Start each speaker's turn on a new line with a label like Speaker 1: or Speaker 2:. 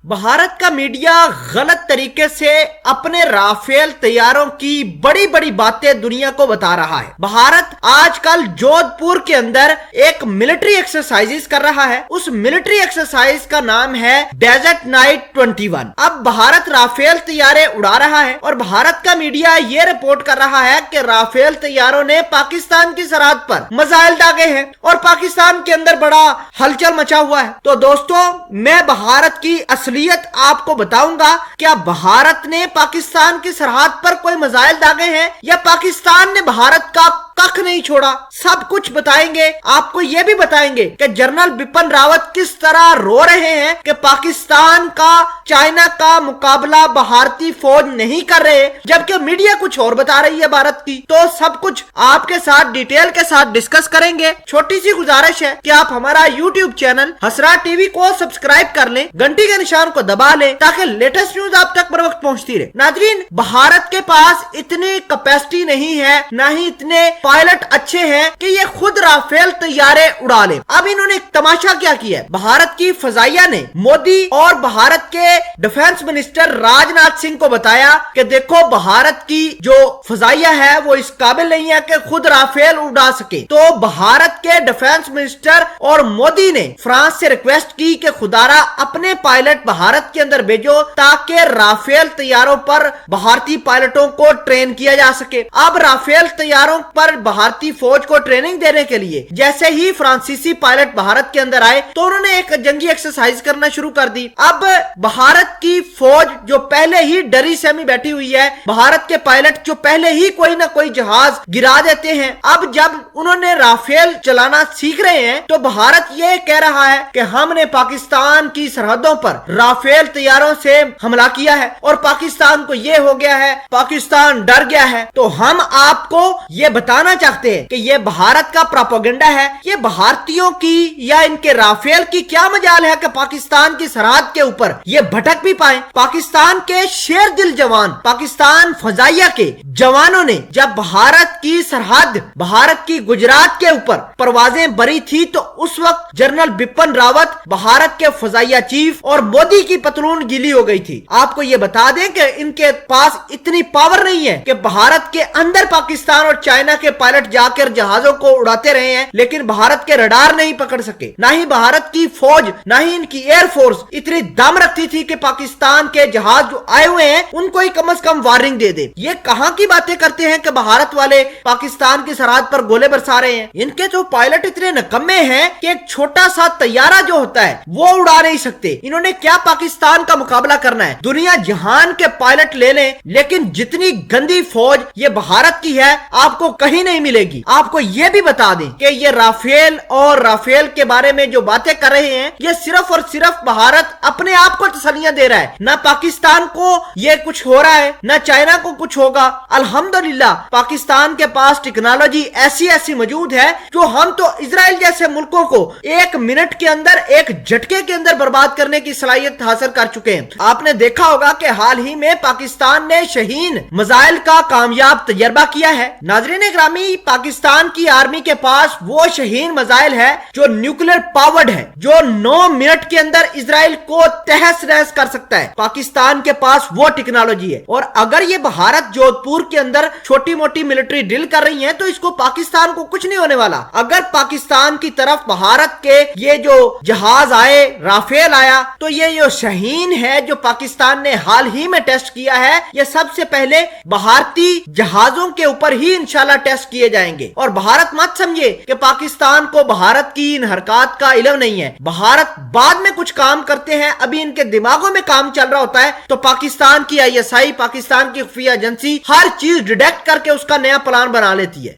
Speaker 1: भारत का मीडिया गलत तरीके से अपने राफेल तैयारों की बड़ी बड़ी बातें दुनिया को बता रहा है। भारत आजकल जोधपुर के अंदर एक मिलिट्री एक्सरसाइजेस कर रहा है। उस मिलिट्री एक्सरसाइज का नाम है डेजर्ट नाइट 21। अब भारत राफेल तैयारे उड़ा रहा है और भारत का मीडिया ये रिपोर्ट कर रहा है कि राफेल तैयारों ने पाकिस्तान की सरहद पर मिसाइल दागे हैं और पाकिस्तान के अंदर बड़ा हलचल मचा हुआ है। तो दोस्तों, मैं भारत की असलियत आपको बताऊंगा। क्या भारत ने पाकिस्तान की सरहद पर कोई मिसाइल दागे हैं या पाकिस्तान ने भारत का कख नहीं छोड़ा? सब कुछ बताएंगे। आपको यह भी बताएंगे कि जनरल बिपिन रावत किस तरह रो रहे हैं कि पाकिस्तान का चाइना का मुकाबला भारतीय फौज नहीं कर रहे, जबकि मीडिया कुछ और बता रही है भारत की। तो सब कुछ आपके साथ डिटेल के साथ डिस्कस करेंगे। छोटी सी गुजारिश है कि आप हमारा यूट्यूब चैनल हसरात टीवी को सब्सक्राइब कर लें, घंटी के निशान को दबा लें ताकि लेटेस्ट न्यूज आप तक बर वक्त पहुंचती रहे। नाजरीन, भारत के पास इतनी कैपेसिटी नहीं है, ना ही इतने पायलट अच्छे हैं कि ये खुद राफेल तैयारे उड़ा ले। अब इन्होंने तमाशा क्या किया है? भारत की फजाइया ने मोदी और भारत के डिफेंस मिनिस्टर राजनाथ सिंह को बताया कि देखो, भारत की जो फजाइया है वो इस काबिल नहीं है कि खुद राफेल उड़ा सके। तो भारत के डिफेंस मिनिस्टर और मोदी ने फ्रांस से रिक्वेस्ट की कि खुदारा अपने पायलट भारत के अंदर भेजो ताकि राफेल तैयारों पर भारतीय पायलटों को ट्रेन किया जा सके। अब राफेल तैयारों पर भारतीय फौज को ट्रेनिंग देने के लिए जैसे ही फ्रांसीसी पायलट भारत के अंदर आए तो उन्होंने एक जंगी एक्सरसाइज करना शुरू कर दी। अब भारत की फौज जो पहले ही डरी सहमी बैठी हुई है, भारत के पायलट जो पहले ही कोई ना कोई जहाज गिरा देते हैं, अब जब उन्होंने राफेल चलाना सीख रहे हैं तो भारत ये कह रहा है कि हमने पाकिस्तान की सरहदों पर राफेल तैयारों से हमला किया है और पाकिस्तान को ये हो गया है, पाकिस्तान डर गया है। तो हम आपको ये बताना चाहते हैं कि ये भारत का प्रोपेगेंडा है। ये भारतीयों की या इनके राफेल की क्या मजाल है कि पाकिस्तान की सरहद के ऊपर ये भटक भी पाए। पाकिस्तान के शेर दिल जवान, पाकिस्तान फजाइया के जवानों ने जब भारत की सरहद, भारत की गुजरात के ऊपर परवाजें भरी थी तो उस वक्त जनरल बिपिन रावत, भारत के फजाइया चीफ, और मोदी की पतलून गीली हो गई थी। आपको ये बता दें कि इनके पास इतनी पावर नहीं है कि भारत के अंदर पाकिस्तान और चाइना के पायलट जाकर जहाजों को उड़ाते रहे हैं, लेकिन भारत के रडार नहीं पकड़ सके। ना ही भारत की फौज, ना ही इनकी एयरफोर्स इतनी दम रखती थी कि पाकिस्तान के जहाज जो आए हुए हैं उनको ही कम से कम वार्निंग दे दे। ये कहां की बातें करते हैं कि भारत वाले पाकिस्तान की सरहद पर गोले बरसा रहे हैं। इनके तो पायलट इतने नकम्मे हैं कि एक छोटा सा तैयारा जो होता है वो उड़ा नहीं सकते। इन्होंने क्या पाकिस्तान का मुकाबला करना है? दुनिया जहान के पायलट ले लें, लेकिन जितनी गंदी फौज ये भारत की है आपको कहीं नहीं मिलेगी। आपको यह भी बता दें कि ये राफेल और राफेल के बारे में जो बातें कर रहे हैं ये सिर्फ और सिर्फ भारत अपने आप को तसल्लियां दे रहा है। ना पाकिस्तान को ये कुछ हो रहा है, ना चाइना को कुछ होगा। अल्हम्दुलिल्लाह पाकिस्तान के पास टेक्नोलॉजी ऐसी ऐसी मौजूद है जो हम तो इजराइल जैसे मुल्कों को एक मिनट के अंदर, एक झटके के अंदर बर्बाद करने की सलाहियत हासिल कर चुके हैं। आपने देखा होगा कि हाल ही में पाकिस्तान ने शाहीन मिसाइल का कामयाब तजर्बा किया है। नाज़रीन ग्रामी, पाकिस्तान की आर्मी के पास वो शाहीन मिसाइल है जो न्यूक्लियर पावर्ड है, जो 9 मिनट के अंदर इजराइल को तहस नहस कर सकता है। पाकिस्तान के पास वो टेक्नोलॉजी है। और अगर ये भारत जोधपुर के अंदर छोटी मोटी मिलिट्री ड्रिल कर रही है तो इसको पाकिस्तान को कुछ नहीं होने वाला। अगर पाकिस्तान की तरफ भारत के ये जो जहाज आए, राफेल आया, तो ये जो शाहीन है जो पाकिस्तान ने हाल ही में टेस्ट किया है, ये सबसे पहले भारतीय जहाजों के ऊपर ही इंशाल्लाह टेस्ट किए जाएंगे। और भारत मत समझे कि पाकिस्तान को भारत की इन हरकत का इल्म नहीं है। भारत बाद में कुछ काम करते हैं, अभी इनके दिमागों में काम चल रहा होता है तो पाकिस्तान की ISI, पाकिस्तान की खुफिया एजेंसी हर चीज डिटेक्ट करके उसका नया प्लान बना लेती है।